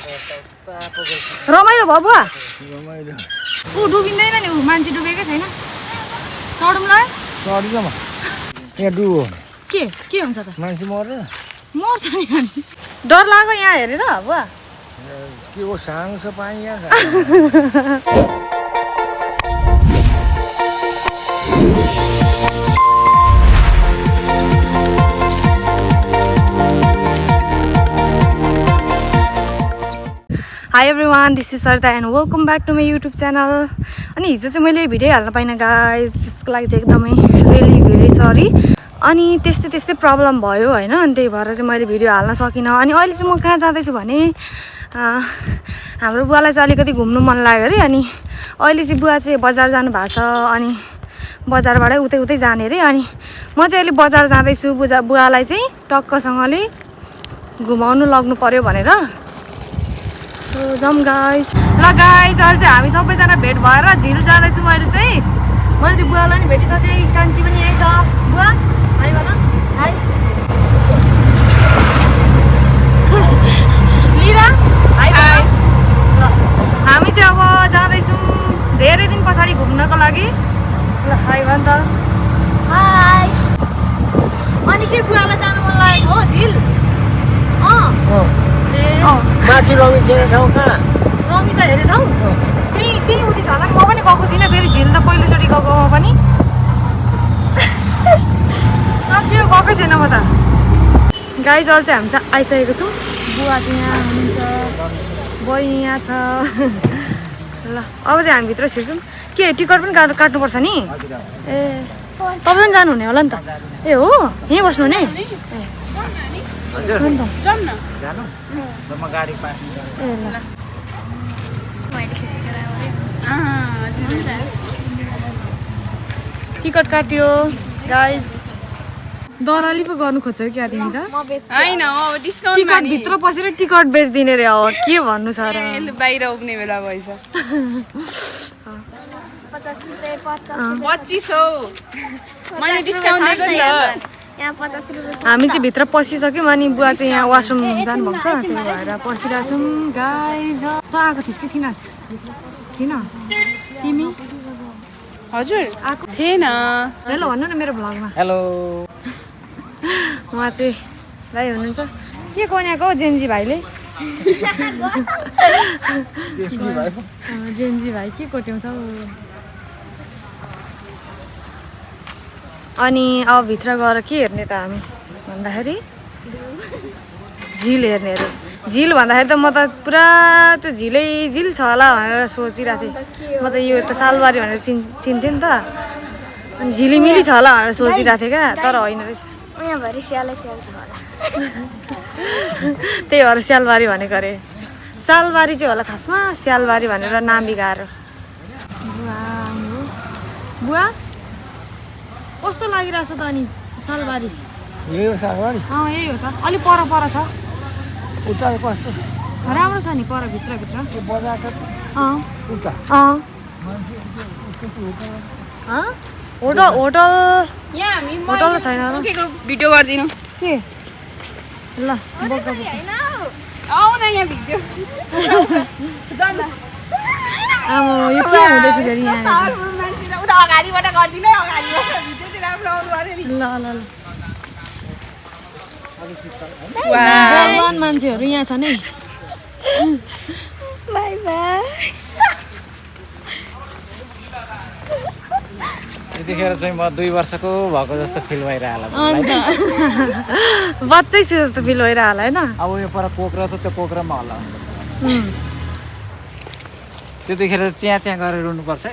रमाइलो भयो बुवा ऊ डुबिँदैन नि ऊ मान्छे डुबेकै छैन चढौँला यहाँ डुबो के हुन्छ त मान्छे मर्दैन मर्छ नि अनि डर लाग्यो यहाँ हेरेर बुवा के हो सानो छ पानी यहाँ hi everyone this is Sarada and welcome back to my YouTube channel अनि हिजो चाहिँ मैले भिडियो हाल्न पाइनँ गाइज त्यसको लागि चाहिँ एकदमै रियली भेरी सरी अनि त्यस्तै प्रब्लम भयो होइन अनि त्यही भएर चाहिँ मैले भिडियो हाल्न सकिनँ अनि अहिले चाहिँ म कहाँ जाँदैछु भने हाम्रो बुवालाई चाहिँ अलिकति घुम्नु मन लाग्यो अरे अनि अहिले चाहिँ बुवा चाहिँ बजार जानु भएको छ अनि बजारबाटै उतै जाने अरे अनि म चाहिँ अहिले बजार जाँदैछु बुवालाई चाहिँ टक्कसँगले घुमाउनु लग्नु पर्यो भनेर सो जाउँ गाइज ल गाइज अहिले चाहिँ हामी सबैजना भेट भएर झिल जाँदैछु मैले चाहिँ बुवालाई नि भेटिसकेँ कान्छी पनि यहीँ छ बुवा हाई भन हाई लिरा हाई हाई ल हामी चाहिँ अब जाँदैछौँ धेरै दिन पछाडि घुम्नको लागि ल हाई भन त हाई अनि के बुवालाई जानु मन लागेको हो झिल माथि रमी चाहिँ ठाउँ कहाँ रमी त हेरे ठाउँ त्यही उति छ होला म पनि गएको छुइनँ फेरि झिल त पहिलोचोटि गएको म पनि साँच्चै हो गएकै छैन म त गाइज अहिले चाहिँ हामी चाहिँ आइसकेको छौँ बुवा चाहिँ यहाँ हुनुहुन्छ बहिनी यहाँ छ ल अब चाहिँ हामी भित्र छिर्छौँ के टिकट पनि काट्नुपर्छ नि ए तपाईँ पनि जानुहुने होला नि त ए हो यहीँ बस्नु नि ए हजुर हुन्छ जानु म गाडी पार्किङ टिकट काट्यो गाइज दलाली पो गर्नु खोज्छ क्या तिमी त हैन अब डिस्काउन्ट टिकट भित्र पसेर टिकट बेच्दिने रे अब के भन्नु छ र बाहिर उब्ने बेला भएछ 2500 मैले डिस्काउन्ट दिएको नि त यहाँ 50 रुपैयाँ हामी चाहिँ भित्र पसिसक्यौँ अनि बुवा चाहिँ यहाँ वासरुम जानुभएको छ त्यही भएर पर्खिरहेको छौँ गाइज त आएको थिइस् कि थिइनस् थिइन तिमी हजुर आएको थिएन हेलो भन्नु न मेरो भ्लगमा हेलो उहाँ चाहिँ भाइ हुनुहुन्छ के कोन्याएको हो जेन्जी भाइले जेन्जी भाइ के कोट्याउँछ अनि अब भित्र गएर के हेर्ने त हामी भन्दाखेरि झिल हेर्ने अरे झिल भन्दाखेरि त म त पुरा त्यो झिल छ होला भनेर सोचिरहेको थिएँ म त यो त सालबारी भनेर चिन्थेँ नि त अनि झिलिमिली छ होला भनेर सोचिरहेको थिएँ क्या तर होइन रहेछ यहाँभरि स्यालै स्याल छ होला त्यही भएर स्यालबारी भनेको अरे सालबारी चाहिँ होला खासमा स्यालबारी भनेर नाम बिगाएर बुवा कस्तो लागिरहेछ त अनि सालबारी यही हो सालबारी यही हो त अलिक पर छ उता कस्तो राम्रो छ नि पर भित्र के बजार छ उता होटल यहाँ हामी होटल छैन र मुखेको भिडियो गर्दिनु के ल आउ न यहाँ भिडियो आमा यो के हुँदैछ फेरि यहाँ मान्छे उता अगाडिबाट गर्दिनु है अगाडिबाट भिडियो चाहिँ राम्रो आउनु पर्यो नि ल बलवान मान्छेहरू यहाँ छ नि बाई बाई त्यतिखेर चाहिँ म 2 वर्षको भएको जस्तो फिल भइरहेको अन्त बच्चै छु जस्तो फिल भइरहेको होला होइन अब यो पर पोखरा छ त्यो पोखरामा होला त्यतिखेर चिया गरेर रुनुपर्छ है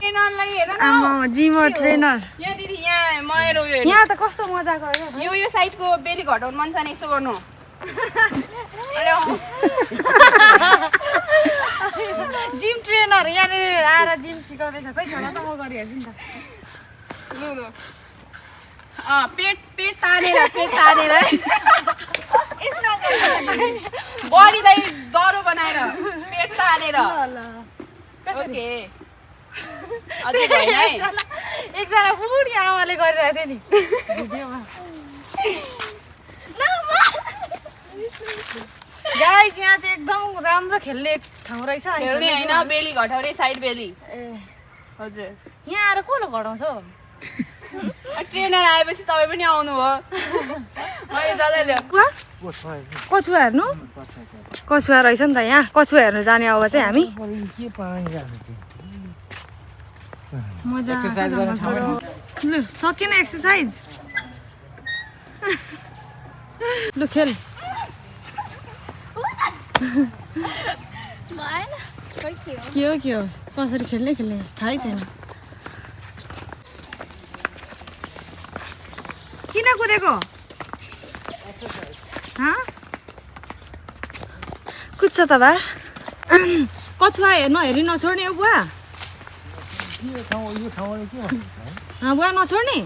ट्रेनरलाई हेर न आमा जिमर ट्रेनर यहाँ दिदी यहाँ मेरो उयो यहाँ त कस्तो मजाको हो यो साइडको बेली घटाउनु मन छ नि यसो गर्नु जिम ट्रेनर यहाँनिर आएर जिम सिकाउँदैछ खै छोरा त म गरिहाल्छु नि त लु पेट तानेर बडी दाइ दरो बनाएर पेट तानेर ओके अझै भएन है एकजना बुढी आमाले गरिरहेको थियो नि भिडियोमा गाइस यहाँ चाहिँ एकदम राम्रो खेल्ने ठाउँ रहेछ अनि खेल्ने होइन बेली घटाउने साइड बेली ए हजुर यहाँ आएर कसले घटाउँछ ट्रेनर आएपछि तपाईँ पनि आउनु भयो मैले जसलाई ल्याऊ कछुवा हेर्नु कछुवा रहेछ नि त यहाँ कछुवा हेर्नु जाने अब चाहिँ हामी मजा एक्सर्साइज गर्ने ठाउँ होइन। लु सकिएन एक्सर्साइज लु खेल के हो कसरी खेल्ने थाहै छैन किन कुदेको कुद्छ त बा कछुवा नहेरी नछोड्ने हो बुवा बुवा नछोड्ने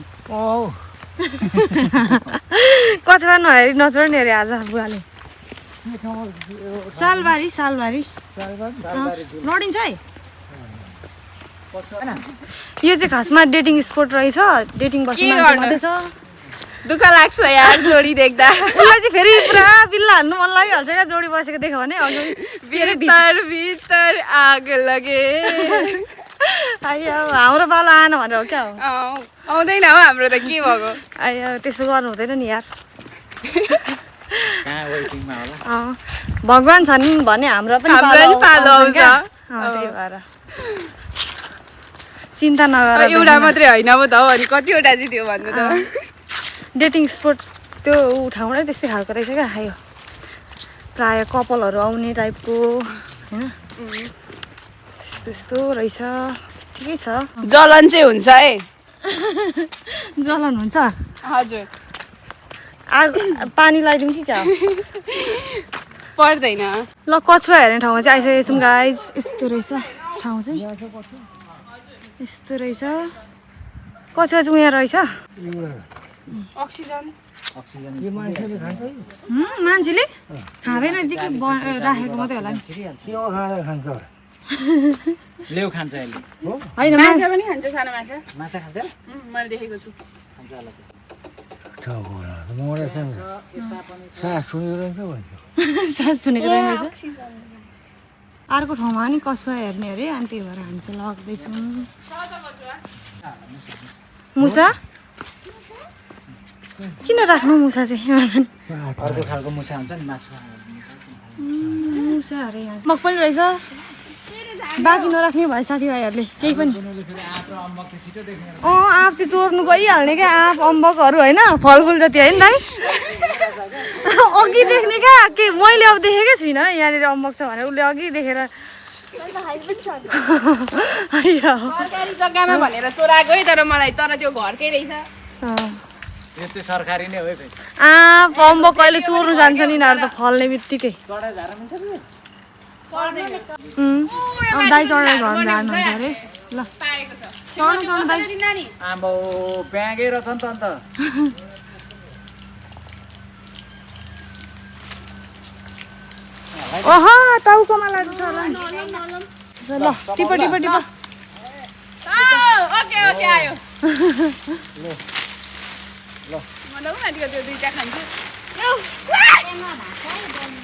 कछुवा नहेरी नछोड्ने अरे आज बुवाले सालबारी लडिन्छ है यो चाहिँ खासमा डेटिङ स्पोट रहेछ डेटिङ बस्ने मान्छे मात्रै छ दुःख लाग्छ यार जोडी देख्दा उसलाई चाहिँ फेरि पुरा बिल्ला हान्नु मन लागिहाल्छ क्या जोडी बसेको देख्यो भने भित्र आग लगे आयो हाम्रो पालो आएन भनेर हो क्या हो आउँदैन हो हाम्रो त के भएको आयो त्यस्तो गर्नु हुँदैन नि यार कहाँ वेटिङमा होला भगवान छन् भने हाम्रो पनि पालो आउँछ त्यही भएर चिन्ता नगर एउटा मात्रै होइन पो त हो अनि कतिवटा चाहिँ त्यो भन्नु त डेटिङ स्पोट त्यो ठाउँमै त्यस्तै खालको रहेछ क्या आयो प्रायः कपालहरू आउने टाइपको होइन त्यस्तो रहेछ ठिकै छ जलन चाहिँ हुन्छ है जलन हुन्छ हजुर पानी लगाइदिउँ कि क्या पर्दैन ल कछुवा हेर्ने ठाउँमा चाहिँ आइसकेको छौँ गाइज यस्तो रहेछ ठाउँ चाहिँ यस्तो रहेछ कछुवा चाहिँ उहाँ रहेछ अक्सिजन मान्छेले खाँदैन यतिकै राखेको मात्रै होला नि लेउ खान्छ अहिले होइन माछा पनि खान्छ सानो माछा माछा खान्छ मैले देखेको छु खान्छ होला सास सुनेको रहेछ अर्को ठाउँमा नि कछुवा हेर्ने अरे अनि त्यही भएर हामी चाहिँ लग्दैछौँ मुसा किन राख्नु मुसा चाहिँ अर्को खालको मुसा हुन्छ नि मासु मुसा अरे यहाँ मग पनि रहेछ बाँकी नराख्ने भयो साथीभाइहरूले केही पनि आँप चाहिँ चोर्नु गइहाल्ने क्या आँप अम्बकहरू होइन फलफुल जति होइन दाइ अघि देख्ने क्या के मैले अब देखेकै छुइनँ यहाँनिर अम्बक छ भनेर उसले अघि देखेर सरकारी जग्गामा भनेर चोराएको है तर त्यो घरकै रहेछ यो चाहिँ सरकारी नै हो है आँप अम्बक कहिले चोर्नु जान्छ नि यिनीहरू त फल्ने बित्तिकै दाइ चढेर घर जानुहुन्छ अरे ल चढ्नु दाइ आम्बो ब्यागै रहेछ नि त अन्त ओहो टाउकोमा लाग्छ होला नि ल टिप ओके आयो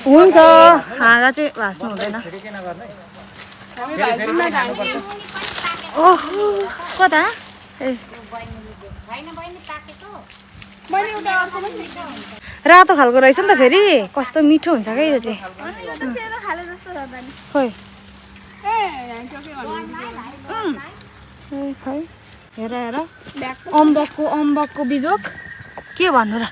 हुन्छ हाँगा चाहिँ भाँच्नु हुँदैन ओहो कता ए रातो खालको रहेछ नि त फेरि कस्तो मिठो हुन्छ क्या यो चाहिँ खोइ खै हेर अम्बकको बिजोक के भन्नु र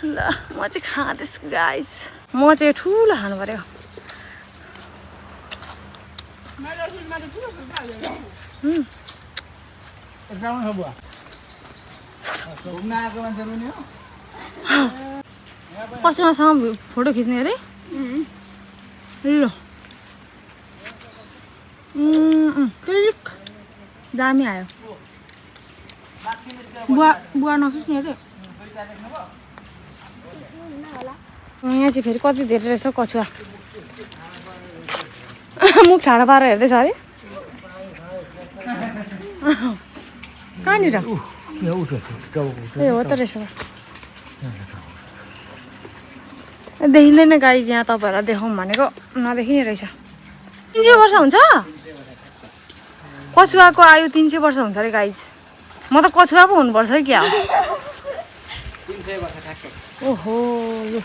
ल म चाहिँ खाँदैछु गाइस म चाहिँ ठुलो खानु पर्यो कसैसँग फोटो खिच्ने अरे ल दामी आयो बुवा नखिच्ने अरे यहाँ चाहिँ फेरि कति धेरै रहेछ कछुवा मुख ठाडो पारेर हेर्दैछ अरे कहाँनिर ए हो त रहेछ देखिँदैन गाई यहाँ तपाईँहरूलाई देखाउँ भनेको नदेखिने रहेछ 300 वर्ष हुन्छ कछुवाको आयु 300 वर्ष हुन्छ अरे गाई म त कछुवा पो हुनुपर्छ है क्या ओहो यो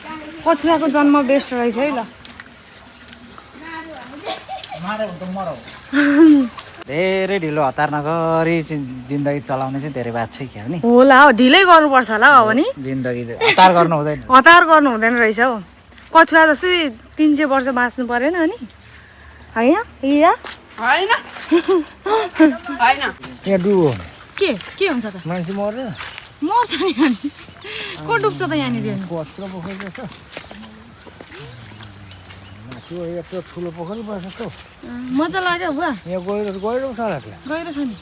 कछुवाको जन्म बेस्ट रहेछ है ल धेरै ढिलो हतार नगरी जिन्दगी चलाउने चाहिँ धेरै बात छ क्या नि होला हौ ढिलै गर्नुपर्छ होला हो नि जिन्दगी हतार गर्नु हुँदैन हतार गर्नु हुँदैन रहेछ हौ कछुवा जस्तै 300 वर्ष बाँच्नु परेन अनि होइन होइन होइन यहाँ डुबो के हुन्छ त मान्छे मर्दैन मर्छ नि अनि को डुब्छ त यहाँनिर कत्रो पोखरी छ त्यो यत्रो ठुलो पोखरी बसेको मजा लाग्यो बुवा यहाँ गहिरो छ होला त्यहाँ गहिरो छ नि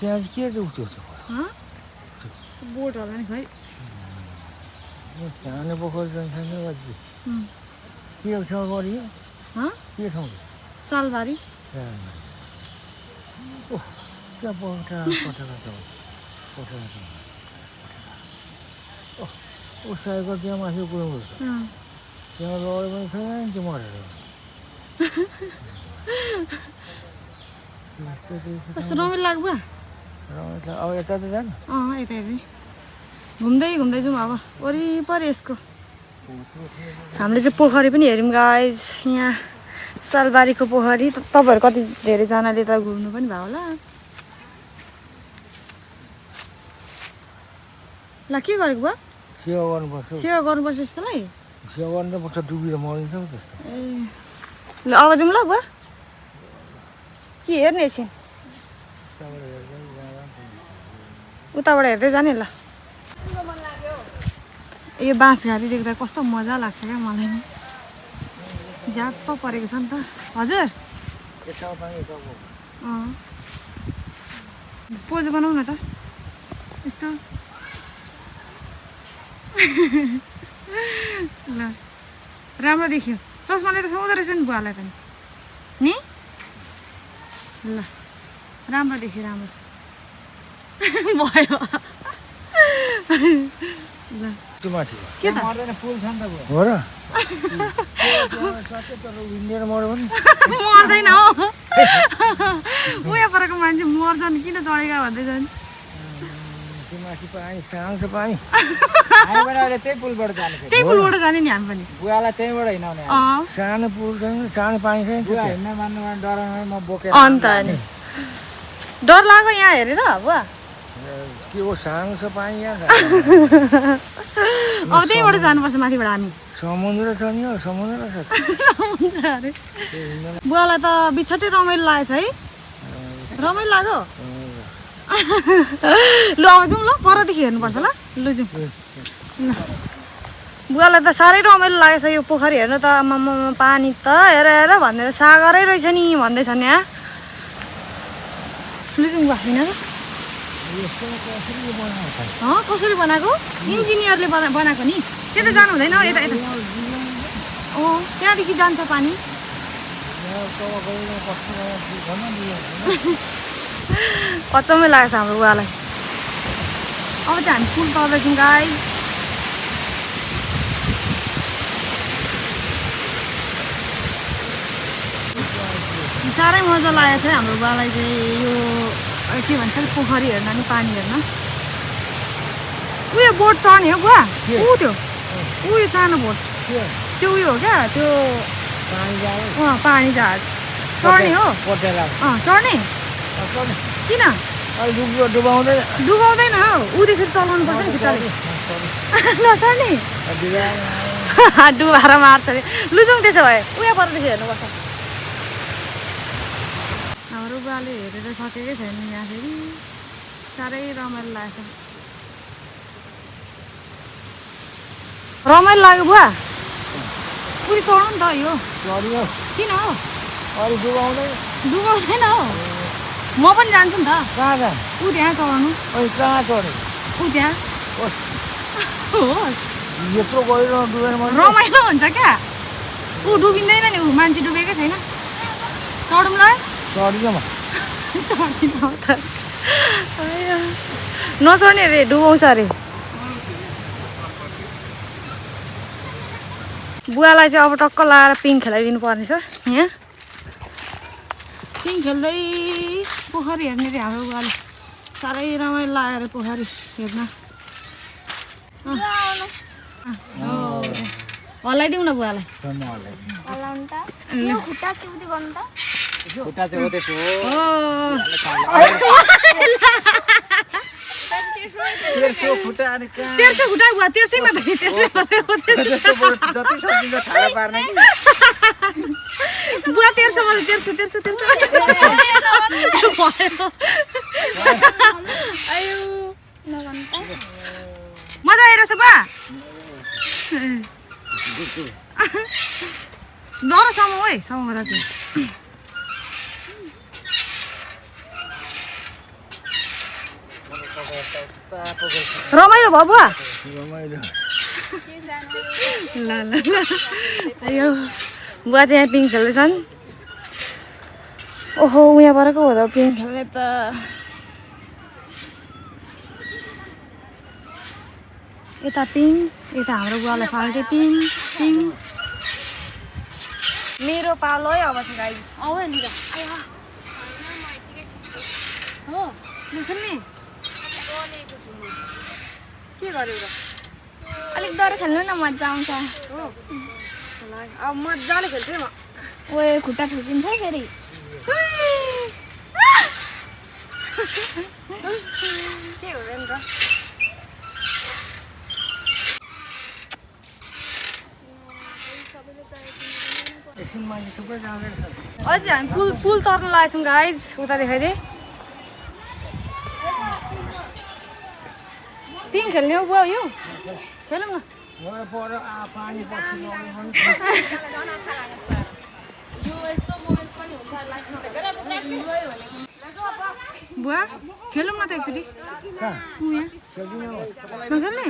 त्यहाँ के डुब्थ्यो बोट होला नि खै सानो पोखरी जनसङ्ख्या कति के ठाउँ गरियो के ठाउँ सालबारी त्यहाँ उसको त्यहाँ माथि पुऱ्याउँछ त्यहाँ लड्यो भने छैन त्यो मरेर कस्तो रमाइलो लाग्यो बुवा अब यता त जानु यता घुम्दै घुम्दै जाउँ अब वरिपरि यसको हामीले चाहिँ पोखरी पनि हेऱ्यौँ गाइज यहाँ सालबारीको पोखरी तपाईँहरू कति धेरैजनाले त घुम्नु पनि भयो होला ल के गरेको बुवा सेवा गर्नुपर्छ सेवा गर्नुपर्छ जस्तोलाई सेवा गर्नुपर्छ डुबेर मरिन्छ त्यस्तो ए ल अब जाउँ ल बुवा के हेर्ने एकछिन उताबाट हेर्दै जाने ल यो बाँसघारी देख्दा कस्तो मजा लाग्छ क्या मलाई नि ज्याप परेको छ नि त हजुर पोज बनाऊ न त यस्तो ल राम्रो देखियो चस्माले त सुहाउँदो रहेछ नि बुवालाई पनि नि ल राम्रो देखियो राम्रो भयो ल के त पुल छ नि त हो र मर्दैन हौ उयो परेको मान्छे मर्छ नि किन चढेका भन्दैछ नि त्यही पुलबाट जाने त्यही पुलबाट जाने नि हामी पनि बुवालाई त्यहीँबाट हिँडाउने सानो पुल छैन सानो पानी छैन हिँड्न मान्नु डराउनु म बोकेर अन्त नि डर लाग्यो यहाँ हेरेर बुवा के हो सानो छ पानी यहाँ अब त्यहीँबाट जानुपर्छ माथिबाट हामी समुद्र छ नि समुद्र छ समुद्र अरे बुवालाई त बिछट्टै रमाइलो लागेछ है रमाइलो लाग्यो ल अब जाउँ ल परदेखि हेर्नुपर्छ ल लु जाउँ ल बुवालाई त साह्रै रमाइलो लागेछ यो पोखरी हेर्नु त पानी त हेर हेर भनेर सागरै रहेछ नि भन्दैछन् यहाँ लु जाउँ बुवा होइन कसरी बनाएको इन्जिनियरले बनाएको नि त्यता जानु हुँदैन यता यता त्यहाँदेखि जान्छ पानी अचम्मै लागेको छ हाम्रो बुवालाई अब चाहिँ हामी पुल तर्दैछौँ गाई साह्रै मजा लागेको छ है हाम्रो बुवालाई चाहिँ यो के भन्छ पोखरी हेर्न नि पानी हेर्न उयो बोट चढ्ने हो बुवा त्यो उयो सानो बोट त्यो उयो हो क्या त्यो पानी जहाज चढ्ने हो चढ्ने किन डुबाउँदैन हौ ऊ त्यसरी चलाउनु पर्छ नि खुट्टाले नचढ्ने डुबाएर मार्छ अरे लु जाउँ त्यसो भए उयो परदेखि हेर्नुपर्छ हाम्रो बुवाले हेरेर सकेकै छैन यहाँ फेरि साह्रै रमाइलो लागेको छ रमाइलो लाग्यो बुवा उयो चढ्नु नि त यो किन हौ डुबाउँदैन हौ म पनि जान्छु नि त ऊ त्यहाँ चढाउनु ऊ त्यहाँ रमाइलो हुन्छ क्या ऊ डुबिँदैन नि ऊ मान्छे डुबेकै छैन चढौँ ल नचढ्ने अरे डुबाउँछ अरे बुवालाई चाहिँ अब टक्क लाएर पिङ खेलाइदिनु पर्ने छ यहाँ पिङ खेल्दै पोखरी हेर्ने रे हाम्रो बुवाले साह्रै रमाइलो लाग्यो अरे पोखरी हेर्न हल्लाइदिउँ न बुवालाई हल्लाउनु त यो खुट्टा चिउटी गर्नु त खुट्टा चोतेछु तेर्सो खुट्टा अनि कहाँ तेर्सो खुट्टा बुवा तेर्सैमा त तेर्सैमा जति सकिन्छ ठाडो पार्ने बुवा तेर्सोमा तेर्सो तेर्सो तेर्सो आयो नगर्नु त मजा आइरहेछ बुवा डर समाउ है समाउँदा चाहिँ रमाइलो भयो बुवा रमाइलो ल ल ल अयो बुवा चाहिँ यहाँ पिङ खेल्दैछन् ओहो यहाँबाट पो हो त पिङ खेल्ने त यता पिङ यता हाम्रो बुवालाई फाल्टे पिङ पिङ मेरो पालो है अब चाहिँ गाई आऊ नि त हो खेल्ने के गर्यो र अलिक डर खेल्नु न मजा आउँछ अब मजाले खेल्छु है म ओए खुट्टा ठोकिन्छ है फेरि के हो र एकछिन मान्छे थुप्रै जाँदै रहेछ अझै हामी पुल तर्न लागेछौँ गाइज उता देखाइदिए पिङ खेल्ने हो बुवा यो खेलौँ न मलाई पर पानी पछि बुवा खेलौँ न त एकचोटि कहाँ यहाँ नखेल्ने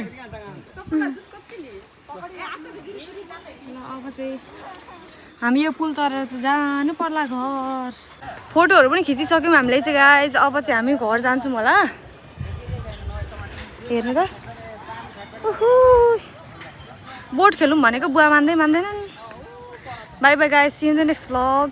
ल अब चाहिँ हामी यो पुल तरेर चाहिँ जानु पर्ला घर फोटोहरू पनि खिचिसक्यौँ हामीले चाहिँ गाइज अब चाहिँ हामी घर जान्छौँ होला हेर्नु त बोट खेलौँ भनेको बुवा मान्दैनन् bye bye guys see in the next vlog